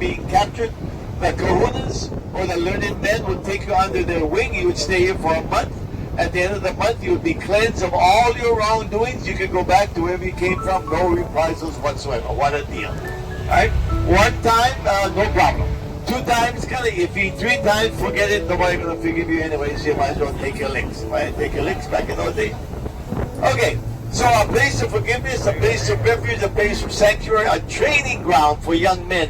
being captured, the kahunas or the learned men would take you under their wing. You would stay here for a month. At the end of the month, you would be cleansed of all your wrongdoings. You could go back to wherever you came from, no reprisals whatsoever. What a deal. Right? One time, no problem. 2 times, kind of iffy. 3 times, forget it. Nobody's going to forgive you anyway, so you might as well take your licks. Right? Take your licks back in those days. Okay, so a place of forgiveness, a place of refuge, a place of sanctuary, a training ground for young men.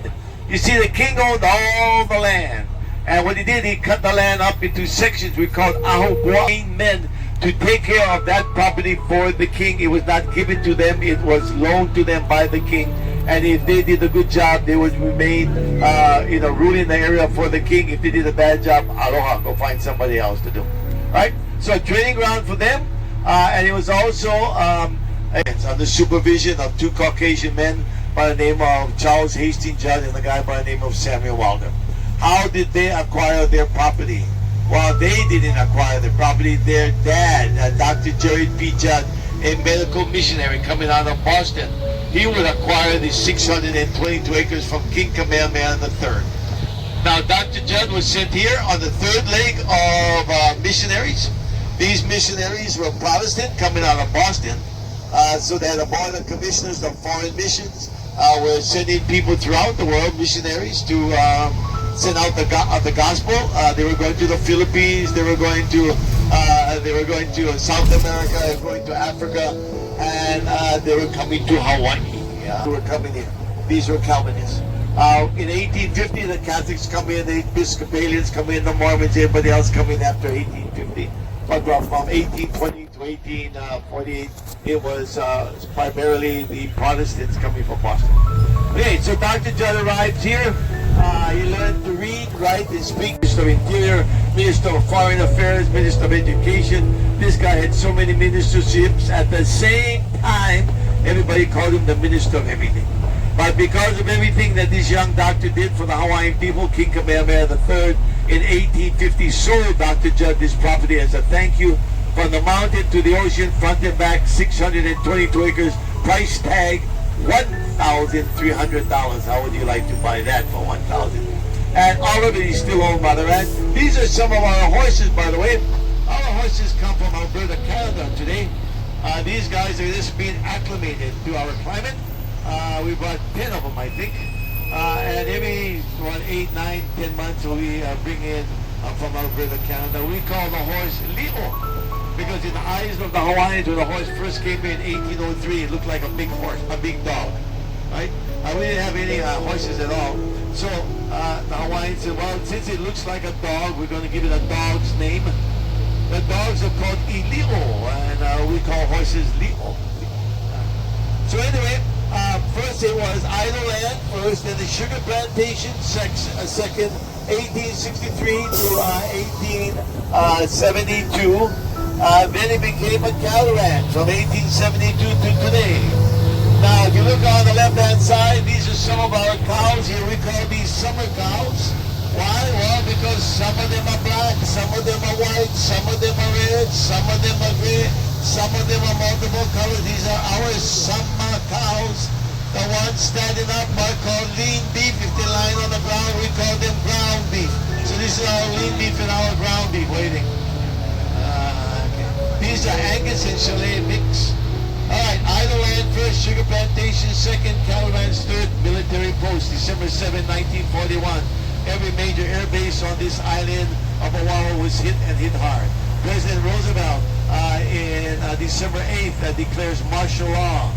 You see, the king owned all the land. And what he did, he cut the land up into sections we called ahuboa, men to take care of that property for the king. It was not given to them, it was loaned to them by the king. And if they did a good job, they would remain, ruling the area for the king. If they did a bad job, aloha, go find somebody else to do. Right? So a training ground for them. And it was also under supervision of 2 Caucasian men by the name of Charles Hastings Judd and a guy by the name of Samuel Wilder. How did they acquire their property? Well, they didn't acquire the property. Their dad, Dr. Jerry P. Judd, a medical missionary coming out of Boston, he would acquire the 622 acres from King Kamehameha III. Now, Dr. Judd was sent here on the 3rd leg of missionaries. These missionaries were Protestant coming out of Boston. So that the board of commissioners of foreign missions were sending people throughout the world, missionaries, to send out the gospel. They were going to the Philippines. They were going to South America. They were going to Africa, and they were coming to Hawaii. They were coming here. These were Calvinists. In 1850, the Catholics come in, the Episcopalians come in, the Mormons, everybody else come in after 1850. But from 1820 to 1848, it was primarily the Protestants coming from Boston. Okay, so Dr. Judd arrives here. He learned to read, write, and speak. Minister of Interior, Minister of Foreign Affairs, Minister of Education. This guy had so many ministerships. At the same time, everybody called him the Minister of Everything. But because of everything that this young doctor did for the Hawaiian people, King Kamehameha III in 1850 sold Dr. Judd this property as a thank you. From the mountain to the ocean, front and back, 622 acres, price tag $1,300. How would you like to buy that for $1,000? And all of it is still owned by the ranch. These are some of our horses, by the way. Our horses come from Alberta, Canada today. These guys are just being acclimated to our climate. We brought 10 of them, I think. And every 8, 9, 10 months we bring in from Alberta, Canada. We call the horse Leo. Because in the eyes of the Hawaiians, when the horse first came in 1803, it looked like a big horse, a big dog, right? We didn't have any horses at all. So the Hawaiians said, well, since it looks like a dog, we're going to give it a dog's name. The dogs are called Ilio, and we call horses Leo. So anyway, first it was idle land first, then the sugar plantation second, 1863 to 1872. Then it became a cattle ranch from 1872 to today. Now, if you look on the left-hand side, these are some of our cows here. We call these summer cows. Why? Well, because some of them are black, some of them are white, some of them are red, some of them are gray, some of them are multiple colors. These are our summer cows. The ones standing up are called lean beef. If they lie on the ground, we call them ground beef. So this is our lean beef and our ground beef waiting. These are Angus and Chalet mix. Alright, idle land first, sugar plantation second, cattle ranch third, military post, December 7, 1941. Every major air base on this island of Oahu was hit and hit hard. President Roosevelt in December 8th declares martial law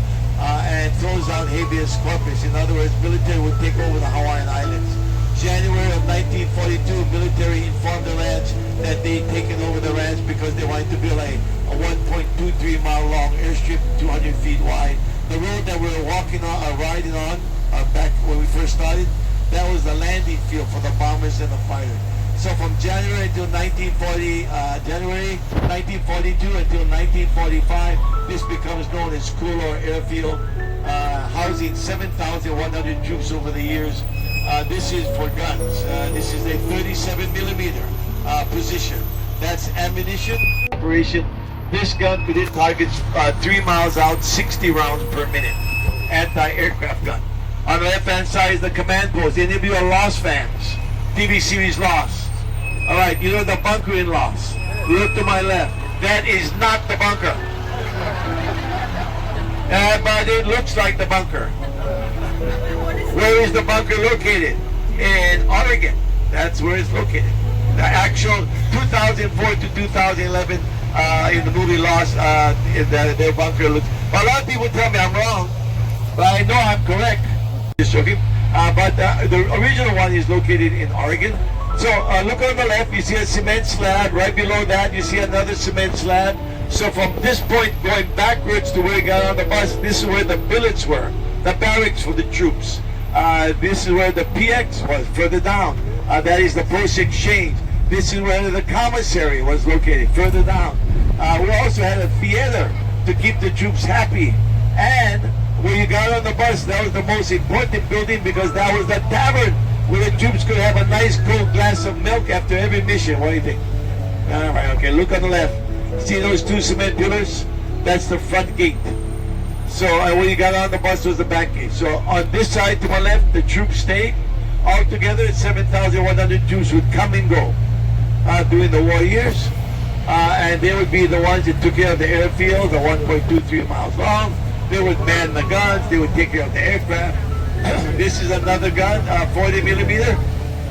and throws out habeas corpus. In other words, military would take over the Hawaiian Islands. January of 1942, military informed the ranch that they'd taken over the ranch because they wanted to build a 1.23 mile long airstrip, 200 feet wide. The road that we were walking on, riding on, back when we first started, that was the landing field for the bombers and the fighters. So from January until January 1942 until 1945, this becomes known as Kualoa Airfield, housing 7,100 troops over the years. This is for guns. This is a 37 millimeter position. That's ammunition operation. This gun could hit targets 3 miles out, 60 rounds per minute. Anti-aircraft gun. On the left-hand side is the command post. Any of you are Lost fans? TV series Lost. All right, you know the bunker in Lost. Look to my left. That is not the bunker. But it looks like the bunker. Where is the bunker located? In Oregon. That's where it's located. The actual 2004 to 2011 in the movie Lost, their bunker looks. But a lot of people tell me I'm wrong, but I know I'm correct. But the original one is located in Oregon. So look on the left, you see a cement slab. Right below that, you see another cement slab. So from this point, going backwards to where we got on the bus, this is where the billets were, the barracks for the troops. This is where the PX was, further down. That is the post exchange. This is where the commissary was located, further down. We also had a theater to keep the troops happy. And when you got on the bus, that was the most important building because that was the tavern where the troops could have a nice cold glass of milk after every mission. What do you think? All right, okay, look on the left. See those two cement pillars? That's the front gate. So when you got on the bus was the back gate. So on this side to my left, the troops stayed. Altogether, 7,100 troops would come and go during the war years. And they would be the ones that took care of the airfield, the 1.23 miles long. They would man the guns. They would take care of the aircraft. This is another gun, 40 millimeter.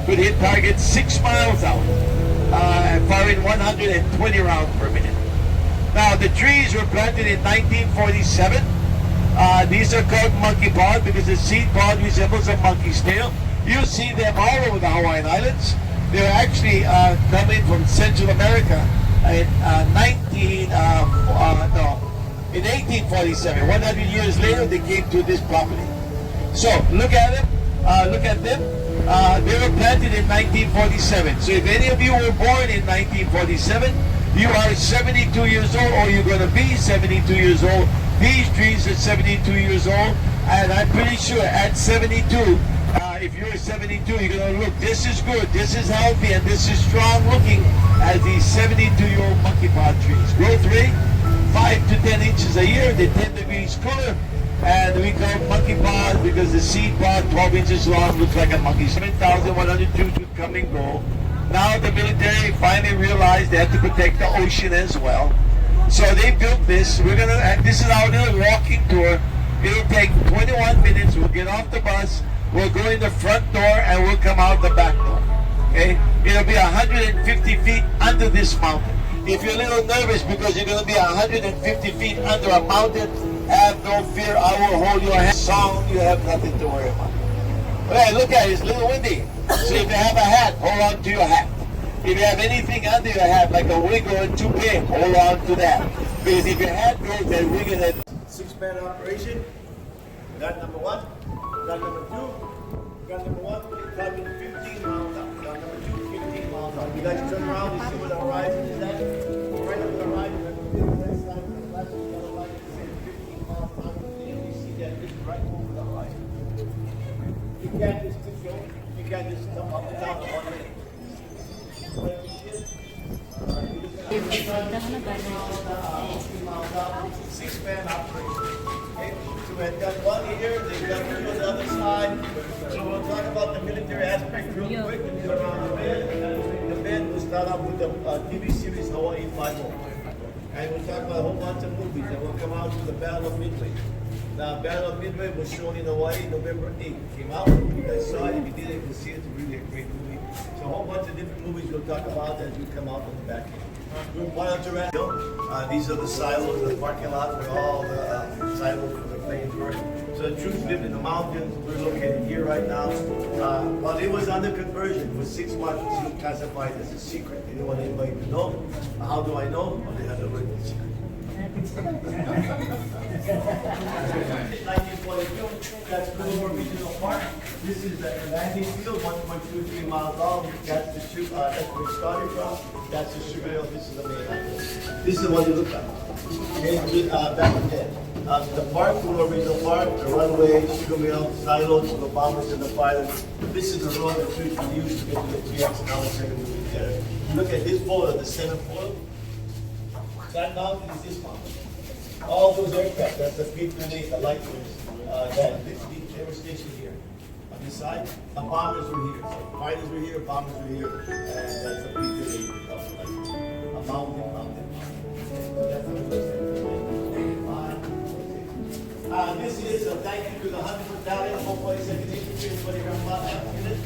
Could hit targets 6 miles out, firing 120 rounds per minute. Now, the trees were planted in 1947. These are called monkey pod because the seed pod resembles a monkey's tail. You see them all over the Hawaiian Islands. They're actually coming from Central America in 1847. 100 years later, they came to this property. So look at them. They were planted in 1947. So if any of you were born in 1947, you are 72 years old, or you're going to be 72 years old. These trees are 72 years old, and I'm pretty sure at 72, if you're 72, you're going to look, this is good, this is healthy, and this is strong looking as these 72-year-old monkey pod trees. Growth rate, 5 to 10 inches a year. They 10 degrees cooler, and we call them monkey pods because the seed pod, 12 inches long, looks like a monkey. 7,100 troops would come and go. Now the military finally realized they had to protect the ocean as well. So they built this. This is our little walking tour. It'll take 21 minutes. We'll get off the bus. We'll go in the front door and we'll come out the back door. Okay? It'll be 150 feet under this mountain. If you're a little nervous because you're going to be 150 feet under a mountain, have no fear. I will hold your hand. Song, you have nothing to worry about. Hey, look at it. It's a little windy. So if you have a hat, hold on to your hat. If you have anything under your hat, like a wig or a toupee, hold on to that. Because if your hat goes, then we're going to... 6-man operation. Gun number 1. Gun number 2. Gun number 1, we're coming 15 miles out. Gun number 2, 15 miles out. You guys turn around and see where the horizon is at. Right on the horizon, right on the left side, on the left side, on the horizon, 15 miles out. And you see that it's right over the horizon. You can't just keep going. You can't just come up and down the 1 minute. 6-man operation. Okay? So we've got one here, they've got two on the other side. So we'll talk about the military aspect real quick and get around the bed. The bed will start off with the TV series Hawaii 5-0. And we'll talk about a whole bunch of movies. And we'll come out to the Battle of Midway. Now, Battle of Midway was shown in Hawaii November 8th. Came out. You guys saw it. If you didn't, you can see it. It's really a great movie. So a whole bunch of different movies we'll talk about as we come out on the back end. These are the silos, the parking lot where all the silos for the planes were. So the troops lived in the mountains. We're located here right now. While it was under conversion for 6 months, it was classified as a secret. They didn't want anybody to know. How do I know? Well, they had a written secret. 1942, that's Kualoa Regional Park. This is the landing field, 1.23 miles long. That's the that's where it started from. That's the sugar hill. This is the main island. This is what you look like. Okay, back then. The park, Kualoa Regional Park, the runway, sugar mill, silos, the bombers and the pilots. This is the road that troops used to get to the GX and now the second movie theater. Look at this photo, the center photo. That mountain is this mountain. All those aircraft, that's the P-28, the light wings, that They were stationed here. On this side, the bombers were here. So fighters were here, bombers were here, and that's a pretty good age. Like a mountain. So that's how it looks like. This is a thank you to the 100th Battalion, 442nd Infantry, 20th Combat Unit.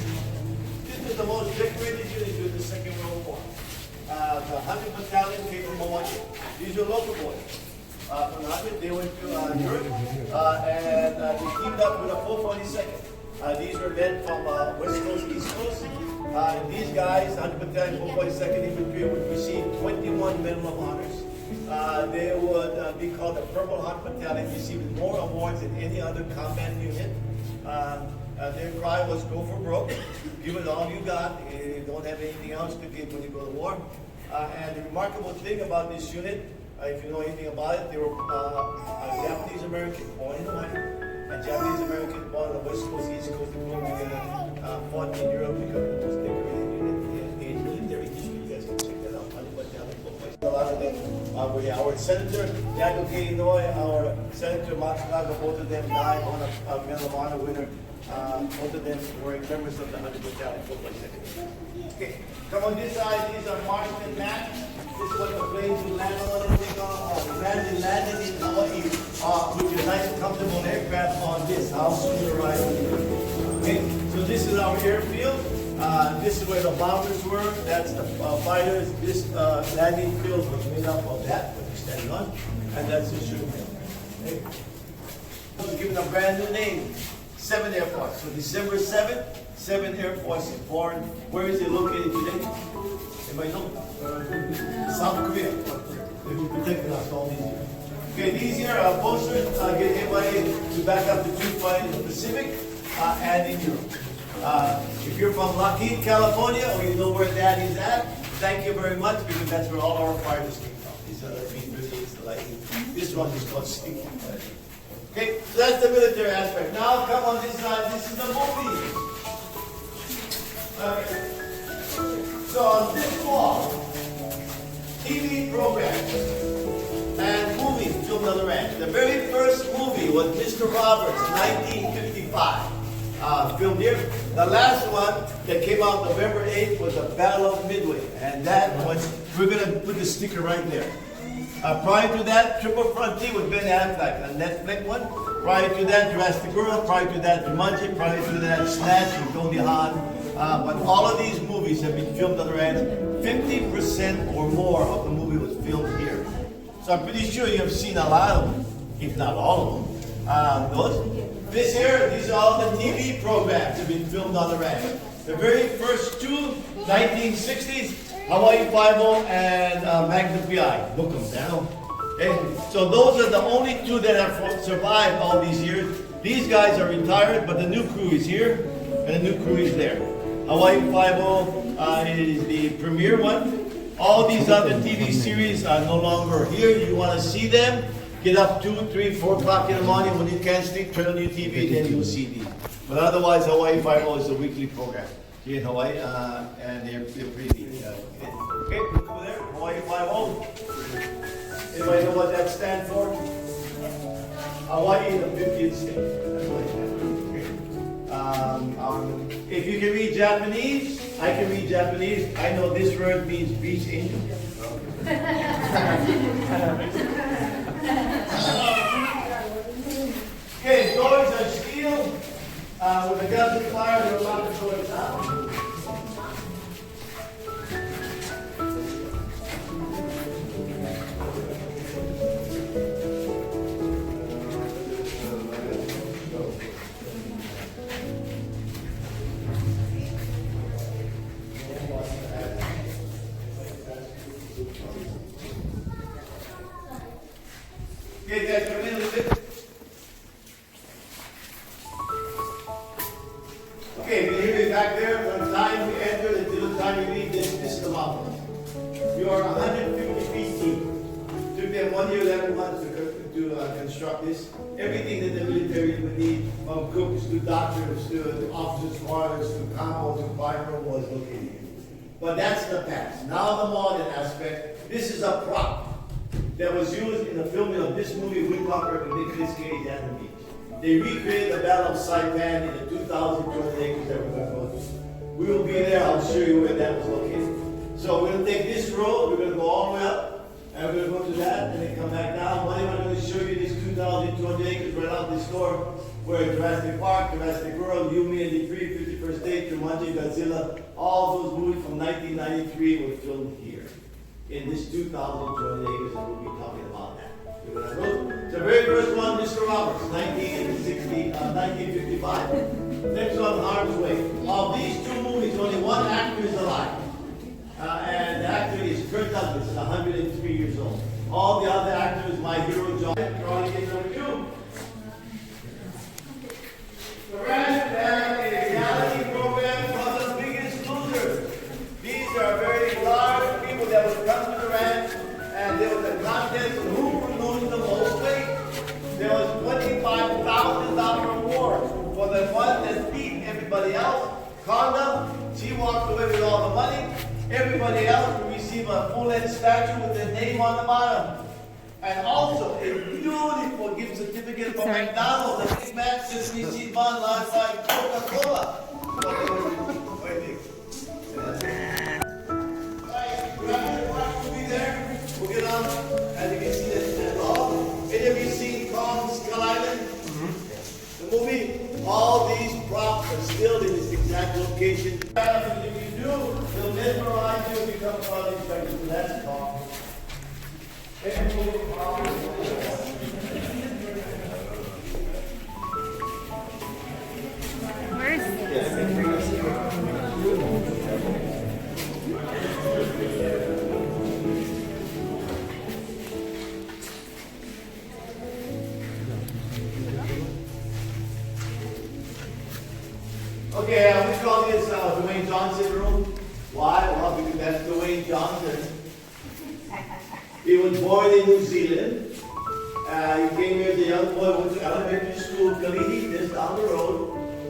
This is the most decorated unit during the Second World War. The 100th Battalion came from Hawaii. These are local boys. From the 100th, they went to Europe, and they teamed up with a 442nd. These were men from West Coast, East Coast. These guys, 100th Battalion, 442nd Infantry, would receive 21 Medal of Honors. They would be called the Purple Heart Battalion, receiving more awards than any other combat unit. Their cry was go for broke, give it all you got, you don't have anything else to give when you go to war. And the remarkable thing about this unit, if you know anything about it, they were a Japanese American born in Hawaii, a Japanese American born on the West Coast, East Coast, and fought in Europe, become the most decorated unit in military history. You guys can check that out. A lot of them were here. Our Senator, Daniel K. Inouye, our Senator Matsunaga, both of them died on a Medal of Honor winner. Both of them were members of the 100th Battalion, 442nd. Okay, come on this side. These are Marston Mac. This is what the planes will land on and take off. Imagine landing in Hawaii with your nice comfortable aircraft on this. How soon you arrive? Okay, so this is our airfield. This is where the bombers were. That's the fighters. This landing field was made up of that, what you're standing on. And that's the shooting field. Okay. So given a brand new name. 7th Air Force. So December 7th, 7th Air Force is born. Where is it located today? Anybody know? South Korea. They've been protecting us all these years. Okay, these here are posters get everybody to back up the troop fight in the Pacific and in Europe. If you're from Lockheed, California, or you know where that is at, thank you very much, because that's where all our fighters came from. These are the B-38s, the Lightning. This one is called Sticky. Okay, so that's the military aspect. Now come on this side, this is the movie. Okay. So on this wall, TV programs and movies filmed on the ranch. The very first movie was Mr. Roberts, 1955. Filmed here. The last one that came out November 8th was the Battle of Midway. And that was, we're going to put the sticker right there. Prior to that, Triple Frontier with Ben Affleck, a Netflix one. Prior to that, Jurassic World. Prior to that, Jumanji. Prior to that, Snatch with Goldie Hawn. But all of these movies have been filmed on the ranch. 50% or more of the movie was filmed here. So I'm pretty sure you have seen a lot of them, if not all of them. This here, these are all the TV programs that have been filmed on the ranch. The very first two, 1960s, Hawaii Five-0 and Magnum PI. Look them down. Okay? So those are the only two that have survived all these years. These guys are retired, but the new crew is here, and the new crew is there. Hawaii Five-0 is the premier one. All these other TV series are no longer here. You want to see them, get up 2, 3, 4 o'clock in the morning when you can't sleep, turn on your TV, then you'll see these. But otherwise, Hawaii Five-0 is a weekly program here in Hawaii, and they're pretty okay, look over there, Hawaii Five-0. Anybody know what that stands for? Hawaii is the 50th state. That's what it stands for. If you can read Japanese, I can read Japanese. I know this word means beach angel. Okay, doors are steel. With a gun to fire, they're allowed to doors out. Okay, guys, come in a little bit. Okay, we leave it back there. From the time we enter until the time we leave, this is the mountain. You are 150 feet deep. It took them 1 year, 11 months to construct this. Everything that the military would need, from cooks to doctors to officers' quarters to compounds to fire was located here. But that's the past. Now the modern aspect. This is a prop that was used in the filming of this movie, Windwalker, with Nicolas Cage at the beach. They recreated the Battle of Saipan in the 2,200 acres that we're going to go to. We will be there. I'll show you where that was located. So we're going to take this road. We're going to go all the way up, and we're going to go to that, and then come back down. One day I'm going to show you this 2,200 acres right out this door, where Jurassic Park, Jurassic World, Yumi and the 51st Day, Jumanji, Godzilla, all those movies from 1993 were filmed here in this 2,200 acres, and we'll be talking about that. The very first one, Mr. Roberts, 1955. Next one, Harm's Way. Of these two movies, only one actor is alive. And the actor is Kurt Douglas, 103 years old. All the other actors, my hero, John, drawing in number 2. The Ranch and a reality program called The Biggest Loser. These are very large people that would come to the ranch, and there was a contest who would lose the most weight. There was $25,000 reward for the one that beat everybody else. Conda, she walked away with all the money. Everybody else will receive a full-length statue with their name on the bottom. And also a beautiful gift certificate from McDonald's, the Big Mac, Sesame Seed Bun, large by Coca-Cola. We'll be there. We'll get on. As you can see, that's all. Any of you seen Kong Skull Island? The movie? All these props are still in this exact location. If you do, they'll mesmerize you if you come across these pictures. That's Kong. Okay, we call this Dwayne Johnson room. Why? Well, because that's Dwayne Johnson. He was born in New Zealand. He came here as a young boy, went to elementary school, Kalihi, just down the road.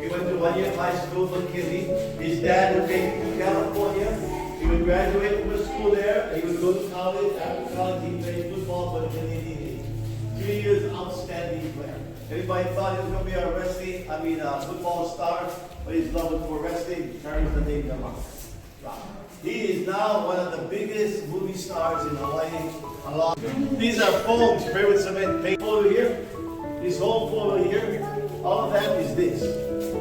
He went to 1 year high school, McKinley. His dad would take him to California. He would graduate from the school there. He would go to college. After college, he played football for the Canadian League. 3 years outstanding player. Everybody thought he was going to be a football star, but his love for wrestling carries the name of He is now one of the biggest movie stars in Hawaii. These are foams sprayed with cement. Paint photo here. This whole photo here. All of that is this.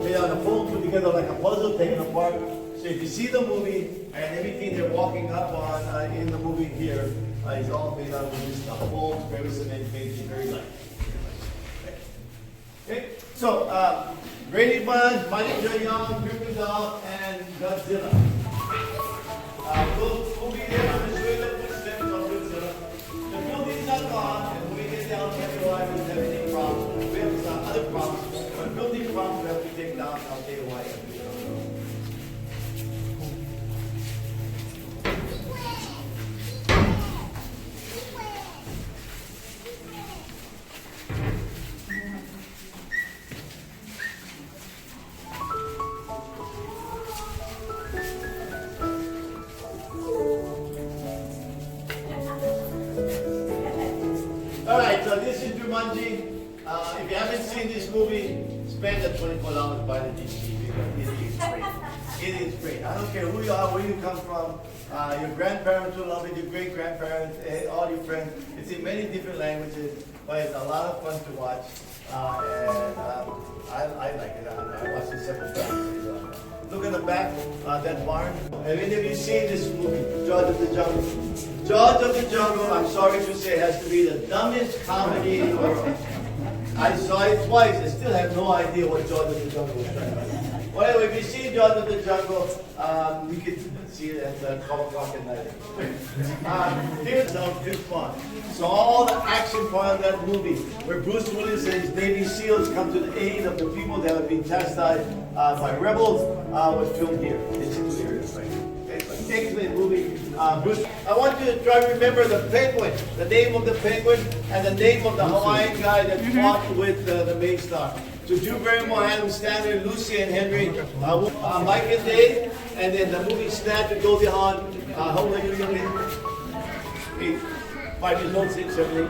Made out of foam put together like a puzzle, taken apart. So if you see the movie and everything they're walking up on in the movie here is all made out of this stuff. Foam sprayed with cement, painted very light. Okay. So Grady Bunch, Mighty Joe Young, Griffin Dog, and Godzilla. We'll be there on the show the footsteps of Godzilla. The buildings are gone, and when we get down to the line, we have any problems. We have some other problems, but building problems we have to take down. I'll tell you why. Alright, so this is Jumanji. If you haven't seen this movie, spend the $24 buy the DVD because it is great. It is great. I don't care who you are, where you come from, your grandparents will love it, your great-grandparents, all your friends. It's in many different languages, but it's a lot of fun to watch. I like it. I watched it several times. Look at the back, that barn. Have any of you seen this movie, George of the Jungle? George of the Jungle, I'm sorry to say, has to be the dumbest comedy in the world. I saw it twice. I still have no idea what George of the Jungle was trying to do. Well, anyway, if you see George of the Jungle, you can see it at 12 o'clock at night. Here's good fun. So all the action part of that movie, where Bruce Willis and his Navy SEALs come to the aid of the people that have been chastised by rebels, was filmed here. It's here, right? Excellent movie. Bruce, I want you to try to remember the penguin, the name of the penguin, and the name of the Hawaiian guy that fought with the main star. So Drew Barrymore, Adam Stanley, Lucy and Henry, Mike and Dave, and then the movie Snatch with Goldie Hawn. How old are you again? 8, 5 years old, 6, 7,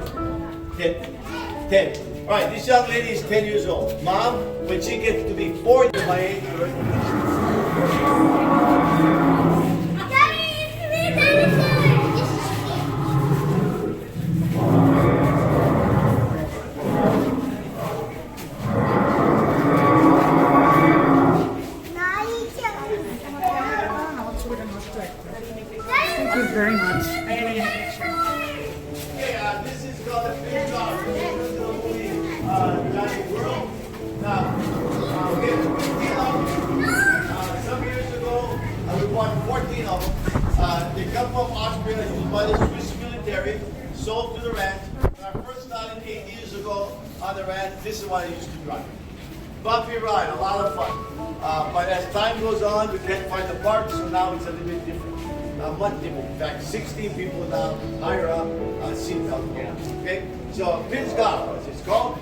8, 10. 10. All right, this young lady is 10 years old. Mom, when she gets to be 40, my age, Thank you very much. this is called the Fish Dog. Johnny World. Now, we have 15 of them. Some years ago, we bought 14 of them. They come from Austria, used by the Swiss military, sold to the ranch. When I first started 8 years ago on the ranch, this is what I used to drive. Bumpy ride, a lot of fun. But as time goes on, we can't find the parts, so now it's a little bit different. Much different. In fact, 16 people now higher up seatbelt. Okay? So, Vince Gala, as it's called.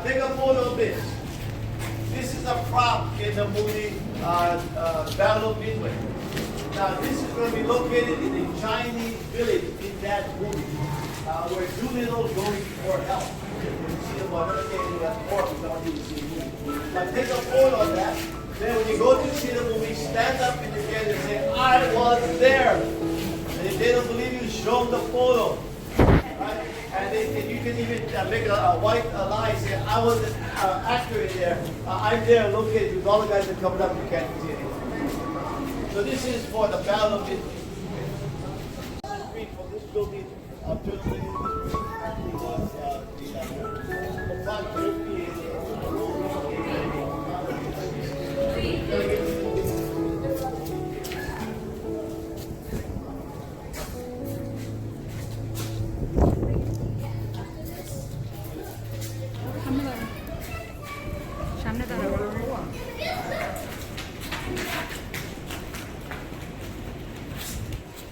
Take a photo of this. This is a prop in the movie Battle of Midway. Now, this is going to be located in a Chinese village in that movie, where Doolittle goes for help. You see them on another day, but take a photo of that. Then when you go to see the movie, stand up in the chair and say, I was there. And if they don't believe you, show them the photo. Right? And you can even make a white lie, say, I was an actor in there. I'm there located with all the guys that are coming up, you can't see anything. So this is for the Battle of Midway. From this building up to the সামনে দাঁড়াও।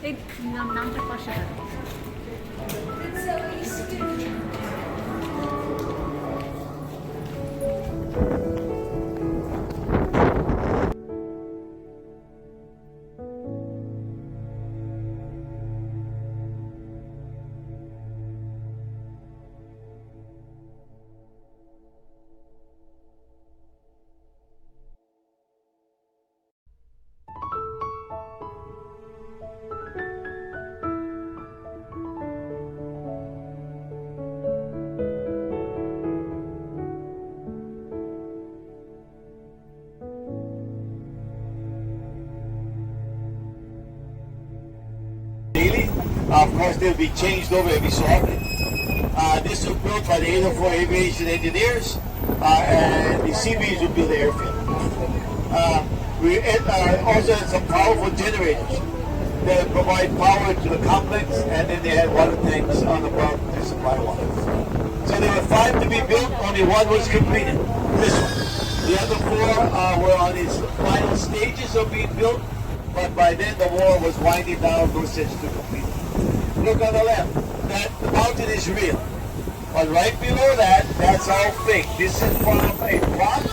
এই নামটা পাশে দাঁড়াও। Of course, they'll be changed over every so often. This was built by the 804 Aviation Engineers, and the Seabreeze will build the airfield. We also had some powerful generators that provide power to the complex, and then they had water tanks on the ground to supply water. So there were 5 to be built, only 1 was completed. This one. The other 4 were on its final stages of being built, but by then the war was winding down, no sense to complete it. Look on the left, that the mountain is real. But right below that, that's all fake. This is from a prop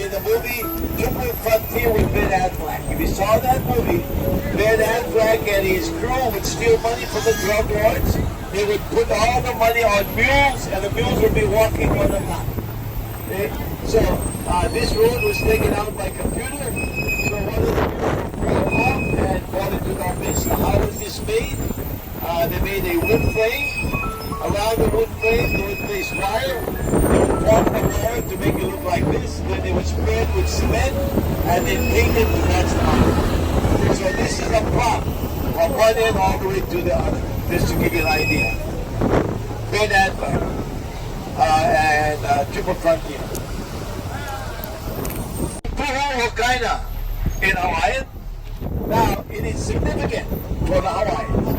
in the movie Nuclear Frontier with Ben Affleck. If you saw that movie, Ben Affleck and his crew would steal money from the drug lords. They would put all the money on mules, and the mules would be walking on the top. Okay? So this road was taken out by computer. So one of the mules would fall off and fall into the abyss. So how was this made? They made a wood frame. Around the wood frame, they would place wire. They would form the wire to make it look like this. Then they would spread with cement and then paint it to match the mountain. So this is a prop from one end all the way to the other, just to give you an idea. Ben Affleck and Triple Frontier. Hokaina in Hawaiian. Now, it is significant for the Hawaiians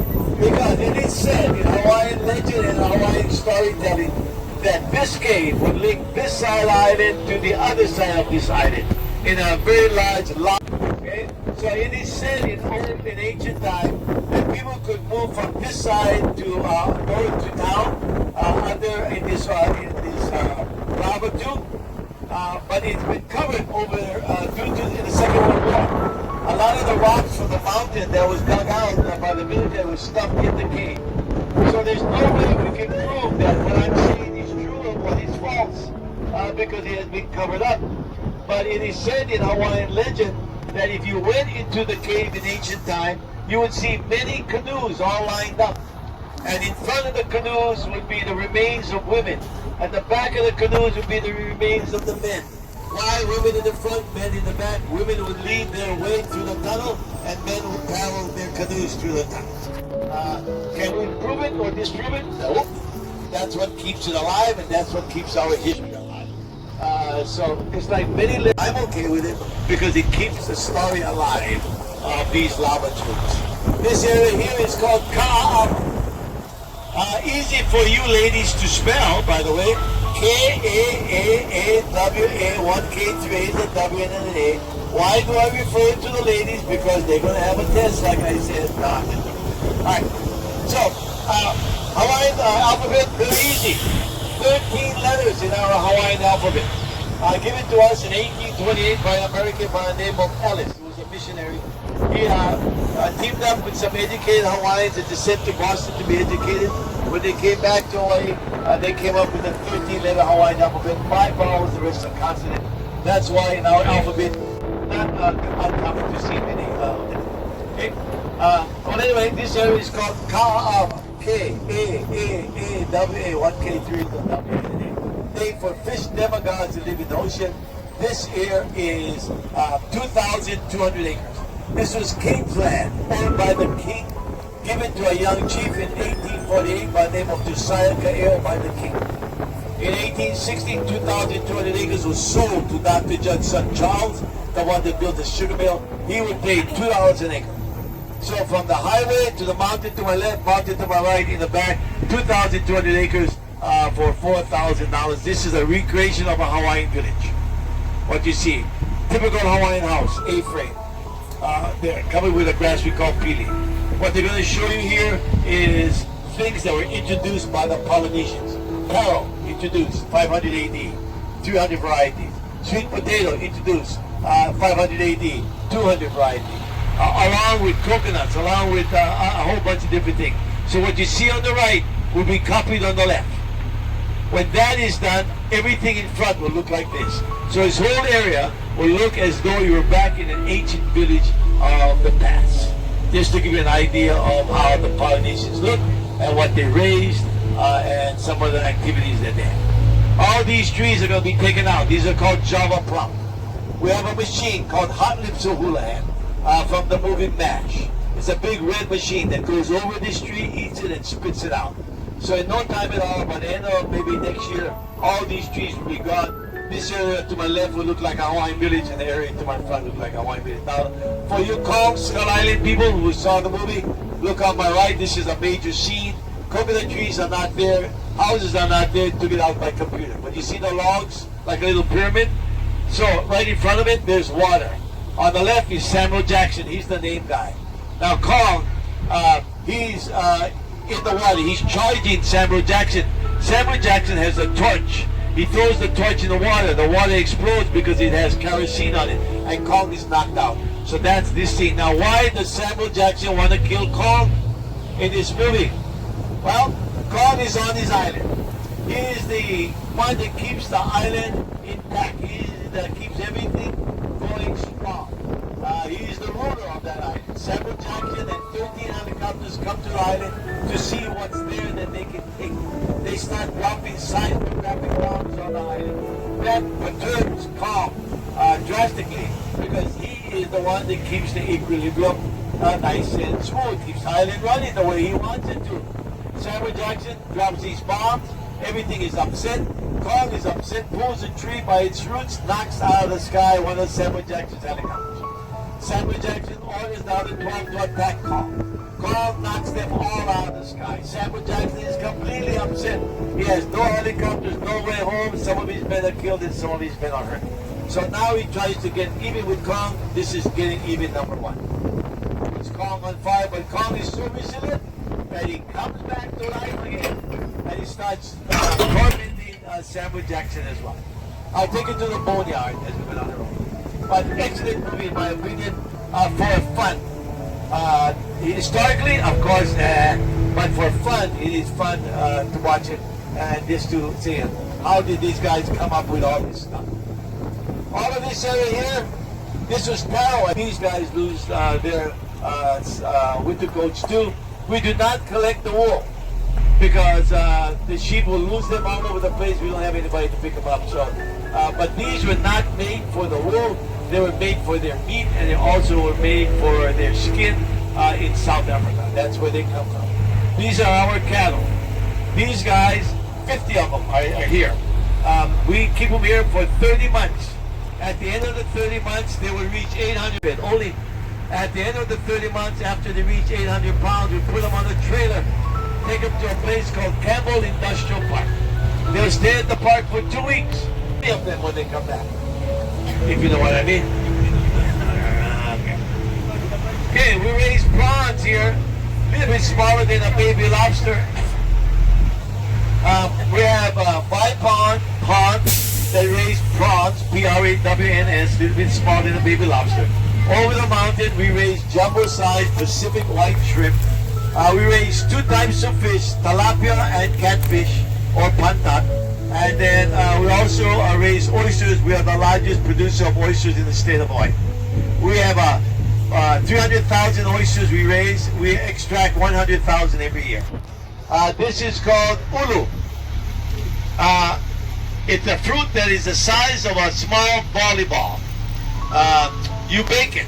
because it is said in Hawaiian legend and Hawaiian storytelling that Biscayne would link this side island to the other side of this island in a very large lot. Okay? So it is said in ancient time that people could move from this side to north to town in this lava tube. But it's been covered over due to the Second World War. A lot of the rocks from the mountain that was dug out by the military was stuffed in the cave. So there's no way we can prove that what I'm saying is true or because it has been covered up. But it is said in Hawaiian legend that if you went into the cave in ancient time, you would see many canoes all lined up. And in front of the canoes would be the remains of women. At the back of the canoes would be the remains of the men. Why women in the front, men in the back? Women would lead their way through the tunnel, and men would paddle their canoes through the tunnel. Can we prove it or disprove it? No. That's what keeps it alive, and that's what keeps our history alive. So it's like many. I'm okay with it because it keeps the story alive of these lava tubes. This area here is called Ka'a'awa. Easy for you ladies to spell, by the way. K-A-A-A-W-A, 1 K, 3 A's, a W and an A. Why do I refer to the ladies? Because they're going to have a test, like I said. Alright, so, Hawaiian alphabet, very easy. 13 letters in our Hawaiian alphabet. Given to us in 1828 by an American by the name of Ellis, who was a missionary. He teamed up with some educated Hawaiians and just sent to Boston to be educated. When they came back to Hawaii, they came up with a 13-letter Hawaiian alphabet, 5 vowels, the rest are consonant. That's why in our alphabet, not uncommon to see many letters. Okay? Well, anyway, this area is called Ka'a'awa. K-A-A-A-W-A, 1 K, 3 A's, a W and an A. Name for fish demigods that live in the ocean. This here is 2,200 acres. This was King's land, owned by the king, given to a young chief in 1848 by the name of Josiah Ka'eo by the king. In 1860, 2,200 acres was sold to Dr. Judd's son Charles, the one that built the sugar mill. He would pay $2 an acre. So from the highway to the mountain to my left, mountain to my right, in the back, 2,200 acres for $4,000. This is a recreation of a Hawaiian village. What you see, typical Hawaiian house, A-frame. They're covered with a grass we call pili. What they're going to show you here is things that were introduced by the Polynesians. Taro, introduced, 500 AD, 300 varieties. Sweet potato, introduced, 500 AD, 200 varieties. Along with coconuts, along with a whole bunch of different things. So what you see on the right will be copied on the left. When that is done, everything in front will look like this. So this whole area will look as though you were back in an ancient village of the past. Just to give you an idea of how the Polynesians look and what they raised and some of the activities that they had. All these trees are going to be taken out. These are called Java plum. We have a machine called Hot Lips or Hula Hand from the movie MASH. It's a big red machine that goes over this tree, eats it, and spits it out. So in no time at all, by the end of maybe next year, all these trees will be gone. This area to my left will look like a Hawaiian village, and the area to my front will look like a Hawaiian village. Now, for you Kong, Skull Island people who saw the movie, look on my right, this is a major scene. Coconut trees are not there, houses are not there, took it out by computer. But you see the logs, like a little pyramid? So, right in front of it, there's water. On the left is Samuel Jackson, he's the name guy. Now Kong, he's in the water, he's charging Samuel Jackson. Samuel Jackson has a torch. He throws the torch in the water explodes because it has kerosene on it, and Kong is knocked out. So that's this scene. Now why does Samuel Jackson want to kill Kong in this movie? Well, Kong is on his island. He is the one that keeps the island intact. He is that keeps everything going strong. He is the ruler of that island. Samuel Jackson and 13 helicopters come to the island to see what's there that they can take. They start dropping seismographic bombs on the island. That perturbs Kong drastically because he is the one that keeps the equilibrium nice and smooth, keeps the island running the way he wants it to. Samuel Jackson drops these bombs, everything is upset. Kong is upset, pulls a tree by its roots, knocks out of the sky one of Samuel Jackson's helicopters. Samuel Jackson orders the other 12 to attack Kong. Kong knocks them all out of the sky. Samuel Jackson is completely upset. He has no helicopters, no way home. Some of his men are killed and some of his men are hurt. So now he tries to get even with Kong. This is getting even number one. It's Kong on fire, but Kong is so resilient that he comes back to life again and he starts tormenting Samuel Jackson as well. I'll take it to the boneyard as we went on the road. But excellent movie in my opinion for fun. Historically, of course, but for fun, it is fun to watch it and just to see it. how did these guys come up with all this stuff? All of this area here, this was taro. These guys lose their winter coats too. We do not collect the wool because the sheep will lose them all over the place. We don't have anybody to pick them up. So, but these were not made for the wool. They were made for their meat, and they also were made for their skin in South Africa. That's where they come from. These are our cattle. These guys, 50 of them are here. We keep them here for 30 months. At the end of the 30 months, they will reach 800. Only at the end of the 30 months, after they reach 800 pounds, we put them on a trailer, take them to a place called Campbell Industrial Park. They'll stay at the park for 2 weeks. 3 of them when they come back, if you know what I mean. Okay, we raise prawns here, a little bit smaller than a baby lobster. We have 5 ponds that raise prawns, P-R-A-W-N-S, a little bit smaller than a baby lobster. Over the mountain, we raise jumbo-sized Pacific white shrimp. We raise 2 types of fish, tilapia and catfish, or pantat. And then we also raise oysters. We are the largest producer of oysters in the state of Hawaii. We have 300,000 oysters we raise. We extract 100,000 every year. This is called ulu. It's a fruit that is the size of a small volleyball. You bake it,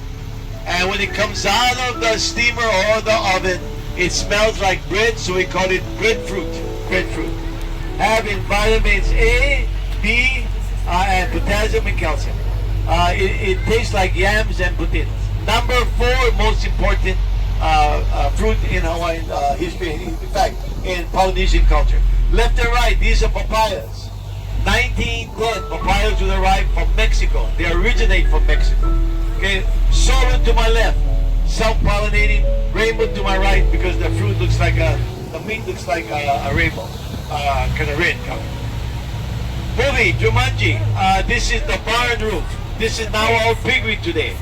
and when it comes out of the steamer or the oven, it smells like bread, so we call it breadfruit. Breadfruit. Having vitamins A, B, and potassium and calcium. It tastes like yams and potatoes. Number 4 most important fruit in Hawaiian history, in fact, in Polynesian culture. Left and right, these are papayas. 1910, papayas will arrive from Mexico. They originate from Mexico. Okay, sorrel to my left, self-pollinating, rainbow to my right, because the fruit looks like the meat looks like a rainbow, kind of red color. Movie, Jumanji, this is the barn roof. This is now our piggery today.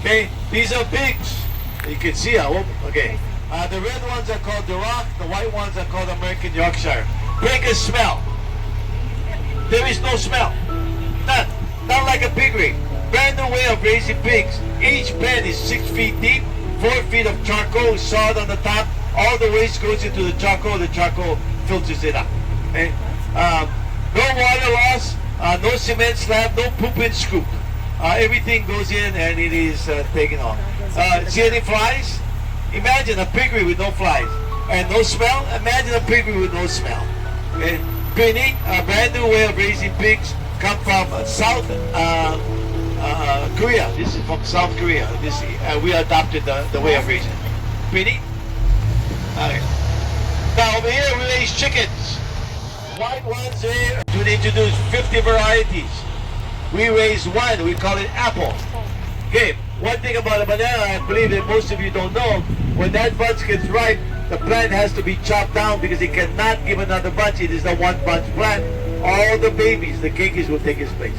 Okay, these are pigs. You can see, I hope. Okay, the red ones are called Duroc, the white ones are called American Yorkshire. Break a smell. There is no smell. None. Not like a piggery. Brand new way of raising pigs. Each pen is 6 feet deep, 4 feet of charcoal, sawed on the top. All the waste goes into the charcoal filters it out. Okay? No water loss, no cement slab, no poop and scoop. Everything goes in and it is taken off. See any flies? Imagine a piggery with no flies. And no smell? Imagine a piggery with no smell. Okay? Pretty, a brand new way of raising pigs, come from South Korea. This is from South Korea. We adopted the way of raising. Pretty? Okay. Now over here we raise chickens. White ones here, to introduce 50 varieties. We raise one, we call it apple. Okay, one thing about a banana, I believe that most of you don't know, when that bunch gets ripe, the plant has to be chopped down because it cannot give another bunch. It is the one bunch plant. All the babies, the keikis, will take its place.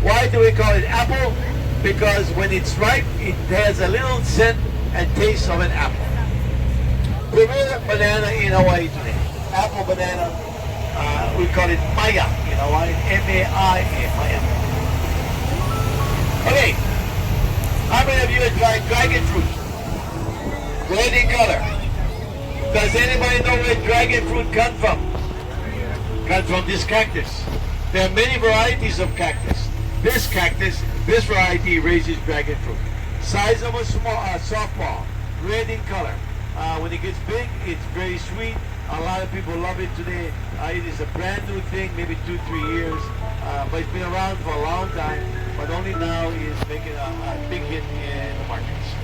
Why do we call it apple? Because when it's ripe, it has a little scent and taste of an apple. Premier banana in Hawaii today. Apple banana, we call it maya in Hawaii, M-A-I-A, maya. Okay, how many of you have tried dragon fruit? Red in color. Does anybody know where dragon fruit comes from? Comes from this cactus. There are many varieties of cactus. This cactus, this variety raises dragon fruit. Size of a small softball, red in color. When it gets big, it's very sweet. A lot of people love it today. It is a brand new thing, maybe 2-3 years, but it's been around for a long time. But only now is making a big hit in the markets.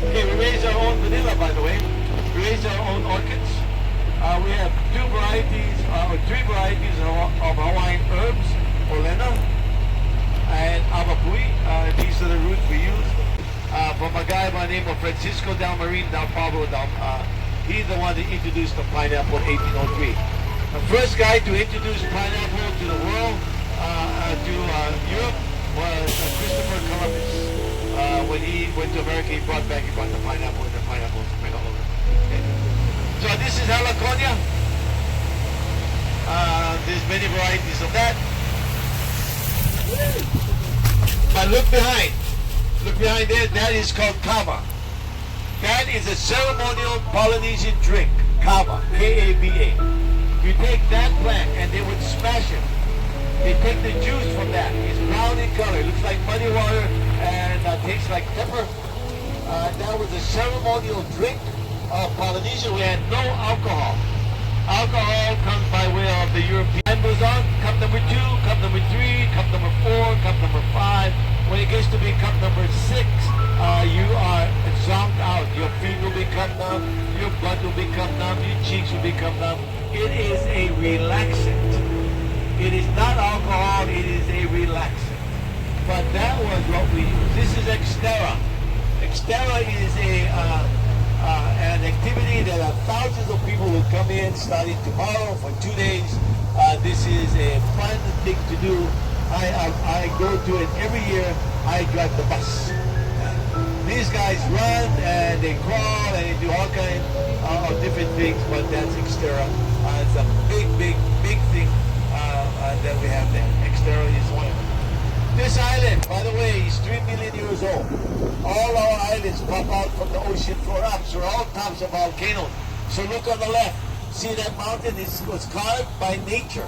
Okay, we raise our own vanilla, by the way. We raise our own orchids. We have 2 varieties, or 3 varieties of Hawaiian herbs, Olena and Avapui. These are the roots we use. From a guy by the name of Francisco Del Marino Del Pablo. He's the one that introduced the pineapple in 1803. The first guy to introduce pineapple to the world, to Europe, was Christopher Columbus. When he went to America, he brought the pineapple, and the pineapple spread all over. Okay. So this is Heliconia. varieties of that. But look behind. Look behind there. That is called kava. That is a ceremonial Polynesian drink. Kava. K-A-V-A. You take that plant and they would smash it. They take the juice from that. It's brown in color. It looks like muddy water and tastes like pepper. That was a ceremonial drink of Polynesia. We had no alcohol. Alcohol comes by way of the European. Time goes on. Cup number 2, cup number 3, cup number 4, cup number 5. When it gets to be cup number 6, you are zonked out. Your feet will become numb. Your butt will become numb. Your cheeks will become numb. It is a relaxant. It is not alcohol. It is a relaxant. But that was what we use. This is Xterra. Xterra is an activity that thousands of people will come in starting tomorrow for 2 days. This is a fun thing to do. I go to it every year. I drive the bus. These guys run and they crawl and they do all kinds of different things, but that's Xterra. It's a big thing that we have there. Xterra is one of them. This island, by the way, is 3 million years old. All our islands pop out from the ocean floor up. So we're all tops of volcanoes. So look on the left. See that mountain? It was carved by nature.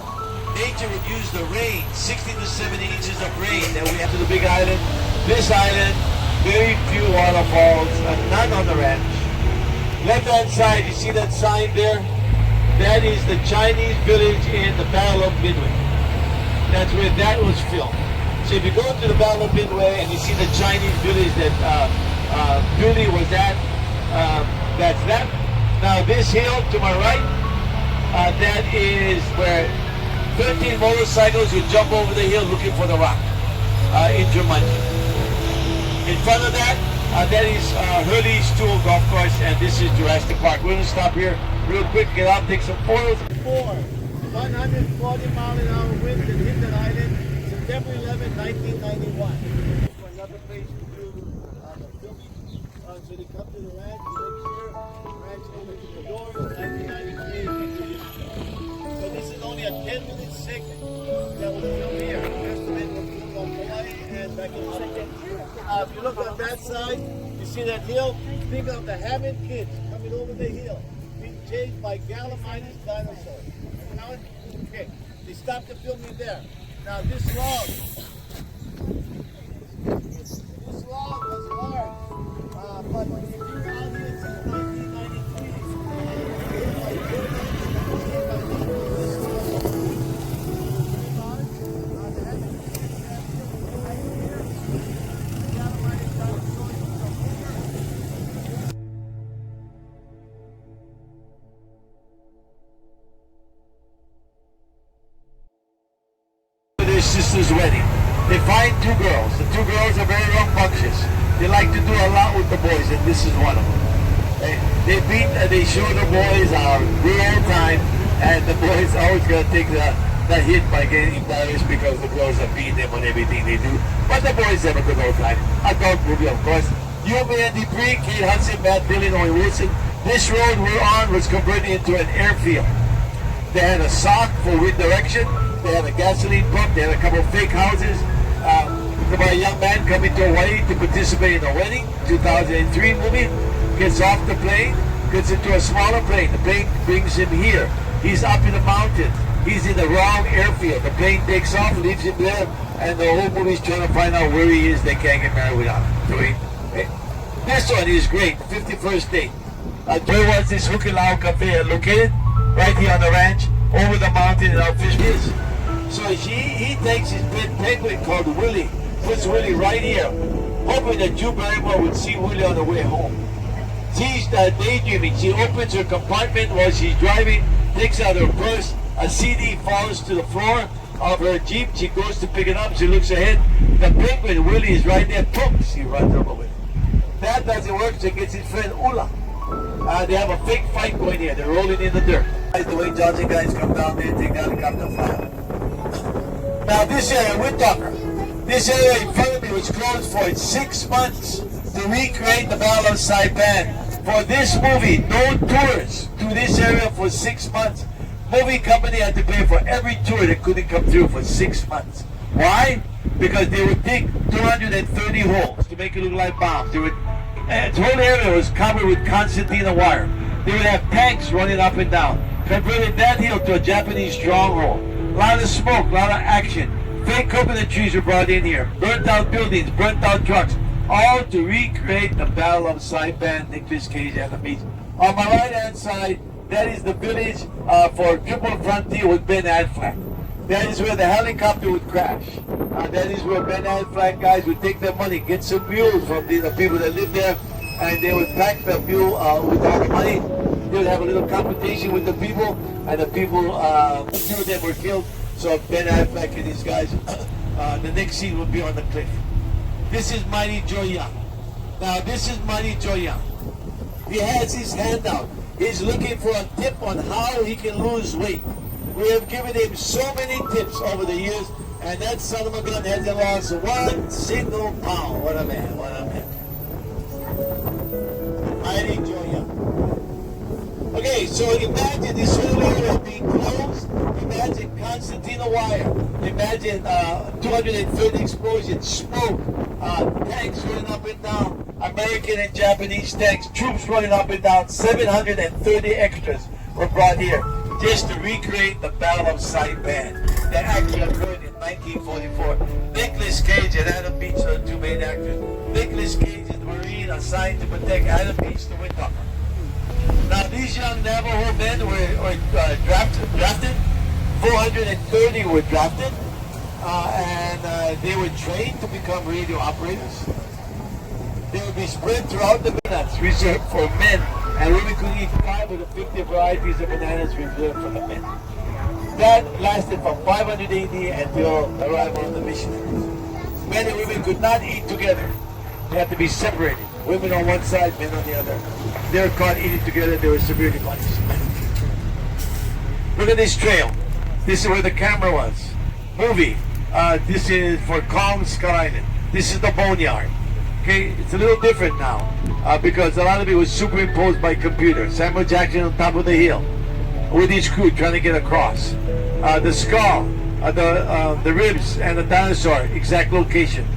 Nature would use the rain, 60 to 70 inches of rain that we have to the big island. This island, very few waterfalls, none on the ranch. Left-hand side, you see that sign there? That is the Chinese village in the Battle of Midway. That's where that was filmed. So if you go to the Battle of Midway and you see the Chinese village that Billy was at, that's that. Now this hill to my right, that is where 13 motorcycles would jump over the hill looking for the rock in Jumanji. In front of that, that is Hurley's Tool Golf Course, and this is Jurassic Park. We're going to stop here real quick, get out, take some photos. 140 mile an hour wind that hit that island September 11, 1991. For another place to do the filming. So they come to the ranch the next year. The ranch opened the doors in 1993. So this is only a 10-minute segment that was filmed here. The rest of it was filmed on Hawaii and back in Oahu. If you look on that side, you see that hill? Think of the Hammond kids coming over the hill, being chased by Gallimimus dinosaurs. Okay, they stopped the filming there. Now this log was large, but if you were out here since 1993, sister's wedding. They find 2 girls. The 2 girls are very rambunctious. They like to do a lot with the boys, and this is one of them. They show the boys our real time, and the boys always gonna take the hit by getting embarrassed because the girls are beating them on everything they do. But the boys have a good old time. Adult movie, of course. Yume and Dupree, Kate Hudson, Matt Dillon, Owen Wilson. This road we're on was converted into an airfield. They had a sock for wind direction. They had a gasoline pump. They had a couple of fake houses. About a young man coming to Hawaii to participate in a wedding, 2003 movie. Gets off the plane, gets into a smaller plane. The plane brings him here. He's up in the mountains. He's in the wrong airfield. The plane takes off, leaves him there, and the whole movie's trying to find out where he is. They can't get married without him. This one is great, 51st date. Where was this Hukilau Cafe located? Right here on the ranch, over the mountain in our fish is. So he takes his pet penguin called Willie, puts Willie right here, hoping that Drew Barrymore would see Willie on the way home. She's daydreaming. She opens her compartment while she's driving, takes out her purse, a CD falls to the floor of her Jeep. She goes to pick it up, she looks ahead. The penguin, Willie, is right there. Boom! She runs over with it. That doesn't work, so gets his friend Ula. They have a fake fight going here. They're rolling in the dirt. The way Johnson guys come down there, take the helicopter fly. Now this area, Whitaker, this area in front of me was closed for 6 months to recreate the Battle of Saipan. For this movie, no tours to this area for 6 months. movie company had to pay for every tour that couldn't come through for 6 months. Why? Because they would dig 230 holes to make it look like bombs. They would, the whole area was covered with concertina wire. They would have tanks running up and down, converted that hill to a Japanese stronghold. A lot of smoke, a lot of action. Fake coconut trees were brought in here. Burnt out buildings, burnt out trucks. All to recreate the Battle of Saipan, Nicolas Cage and the beach. On my right hand side, that is the village for Triple Frontier with Ben Affleck. That is where the helicopter would crash. That is where Ben Affleck guys would take their money, get some mules from the people that live there, and they would pack the mule with all the money. They would have a little competition with the people, and the people, few of them were killed. So Ben Affleck and these guys, the next scene would be on the cliff. This is Mighty Joe Young. Now this is Mighty Joe Young. He has his hand out. He's looking for a tip on how he can lose weight. We have given him so many tips over the years, and that son of a gun hasn't lost 1 single pound. What a man, what a man. Mighty Joe Young. Okay, so imagine this whole area being closed. Imagine concertina wire. Imagine 230 explosions, smoke, tanks running up and down, American and Japanese tanks, troops running up and down. 730 extras were brought here just to recreate the Battle of Saipan that actually occurred in 1944. Nicolas Cage and Adam Beach are the two main actors. Nicolas Cage is the Marine assigned to protect Adam Beach, the Windhopper. Now these young Navajo men were drafted. 430 were drafted, and they were trained to become radio operators. They would be spread throughout the bananas reserved for men, and women could eat 5 of the 50 varieties of bananas reserved for the men. That lasted from 500 AD until the arrival of the missionaries. Men and women could not eat together. They had to be separated. Women on one side, men on the other. They were caught eating together, they were severely punished. Look at this trail. This is where the camera was. Movie. This is for Kong Skull Island. This is the boneyard. Okay, it's a little different now because a lot of it was superimposed by computer. Samuel Jackson on top of the hill with his crew trying to get across. The skull, the ribs, and the dinosaur, exact location.